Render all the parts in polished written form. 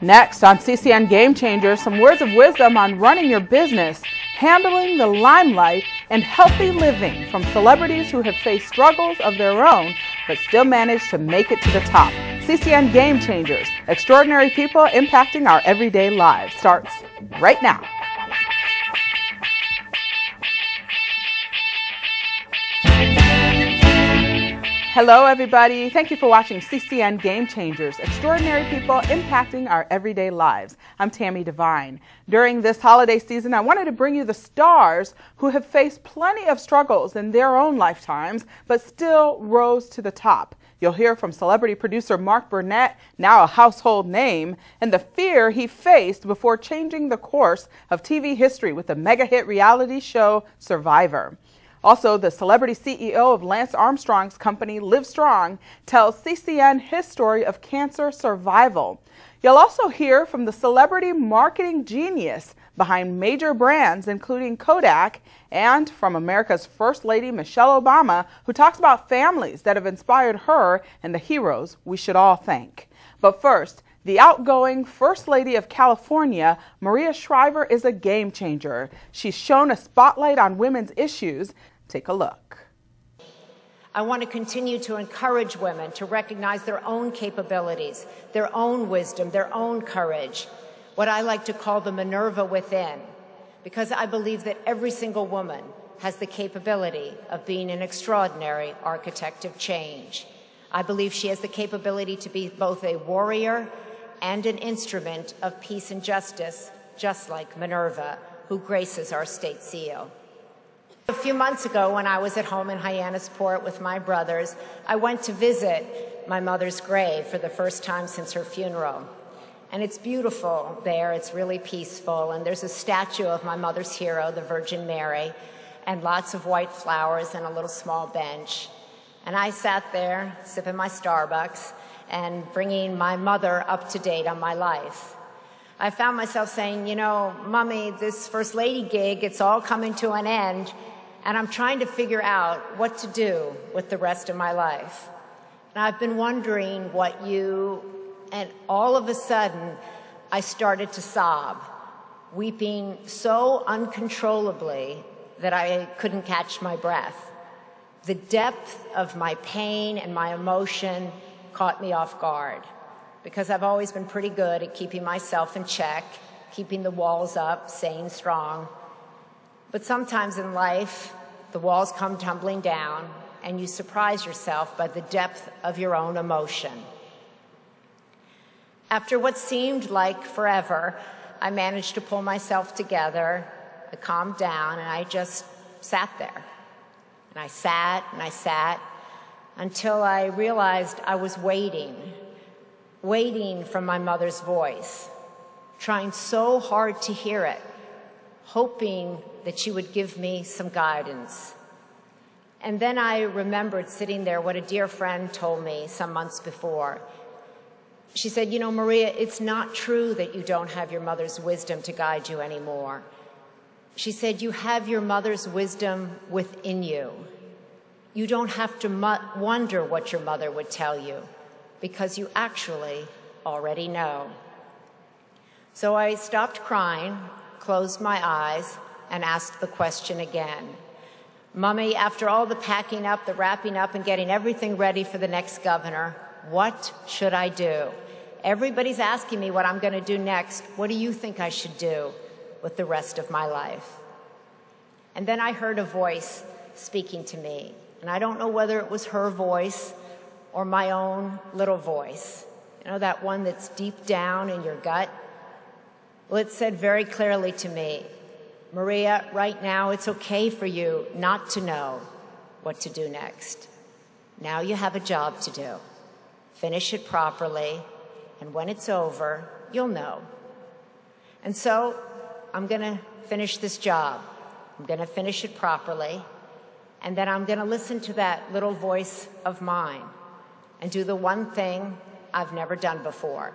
Next on CCN Game Changers, some words of wisdom on running your business, handling the limelight, and healthy living from celebrities who have faced struggles of their own but still managed to make it to the top. CCN Game Changers, extraordinary people impacting our everyday lives, starts right now. Hello, everybody. Thank you for watching CCN Game Changers, extraordinary people impacting our everyday lives. I'm Tammy Devine. During this holiday season, I wanted to bring you the stars who have faced plenty of struggles in their own lifetimes, but still rose to the top. You'll hear from celebrity producer Mark Burnett, now a household name, and the fear he faced before changing the course of TV history with the mega hit reality show Shriver. Also, the celebrity CEO of Lance Armstrong's company, Live Strong, tells CCN his story of cancer survival. You'll also hear from the celebrity marketing genius behind major brands, including Kodak, and from America's First Lady, Michelle Obama, who talks about families that have inspired her and the heroes we should all thank. But first, the outgoing First Lady of California, Maria Shriver, is a game changer. She's shown a spotlight on women's issues. Take a look. I want to continue to encourage women to recognize their own capabilities, their own wisdom, their own courage, what I like to call the Minerva within, because I believe that every single woman has the capability of being an extraordinary architect of change. I believe she has the capability to be both a warrior and an instrument of peace and justice, just like Minerva, who graces our state seal. A few months ago, when I was at home in Hyannisport with my brothers, I went to visit my mother's grave for the first time since her funeral. And it's beautiful there, it's really peaceful, and there's a statue of my mother's hero, the Virgin Mary, and lots of white flowers and a little small bench. And I sat there, sipping my Starbucks, and bringing my mother up to date on my life. I found myself saying, you know, Mommy, this First Lady gig, it's all coming to an end, and I'm trying to figure out what to do with the rest of my life. And I've been wondering what you, and all of a sudden, I started to sob, weeping so uncontrollably that I couldn't catch my breath. The depth of my pain and my emotion caught me off guard, because I've always been pretty good at keeping myself in check, keeping the walls up, staying strong. But sometimes in life, the walls come tumbling down, and you surprise yourself by the depth of your own emotion. After what seemed like forever, I managed to pull myself together, I calmed down, and I just sat there. And I sat, until I realized I was waiting for my mother's voice, trying so hard to hear it, hoping that she would give me some guidance. And then I remembered sitting there what a dear friend told me some months before. She said, you know, Maria, it's not true that you don't have your mother's wisdom to guide you anymore. She said, you have your mother's wisdom within you. You don't have to wonder what your mother would tell you, because you actually already know. So I stopped crying, closed my eyes, and asked the question again. Mommy, after all the packing up, the wrapping up, and getting everything ready for the next governor, what should I do? Everybody's asking me what I'm going to do next. What do you think I should do with the rest of my life? And then I heard a voice speaking to me, and I don't know whether it was her voice or my own little voice. You know, that one that's deep down in your gut? Well, it said very clearly to me, Maria, right now it's okay for you not to know what to do next. Now you have a job to do. Finish it properly, and when it's over, you'll know. And so I'm going to finish this job. I'm going to finish it properly, and then I'm going to listen to that little voice of mine and do the one thing I've never done before,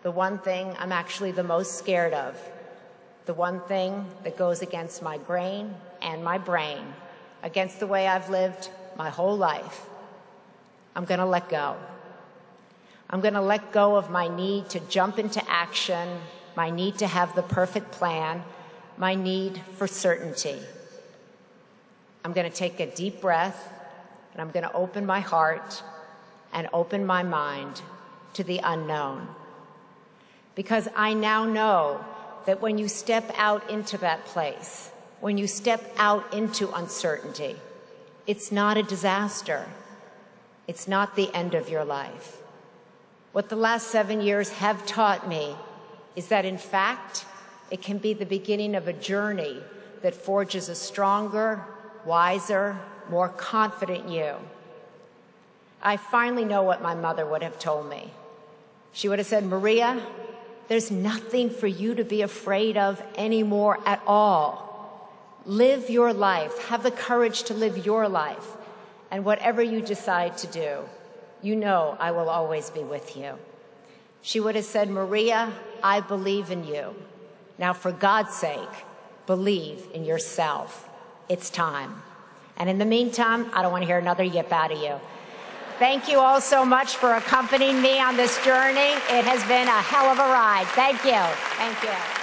the one thing I'm actually the most scared of, the one thing that goes against my grain and my brain, against the way I've lived my whole life. I'm going to let go. I'm going to let go of my need to jump into action, my need to have the perfect plan, my need for certainty. I'm going to take a deep breath, and I'm going to open my heart and open my mind to the unknown. Because I now know that when you step out into that place, when you step out into uncertainty, it's not a disaster. It's not the end of your life. What the last 7 years have taught me is that, in fact, it can be the beginning of a journey that forges a stronger, wiser, more confident you. I finally know what my mother would have told me. She would have said, Maria, there's nothing for you to be afraid of anymore at all. Live your life. Have the courage to live your life. And whatever you decide to do, you know I will always be with you. She would have said, Maria, I believe in you. Now, for God's sake, believe in yourself. It's time. And in the meantime, I don't want to hear another yip out of you. Thank you all so much for accompanying me on this journey. It has been a hell of a ride. Thank you. Thank you.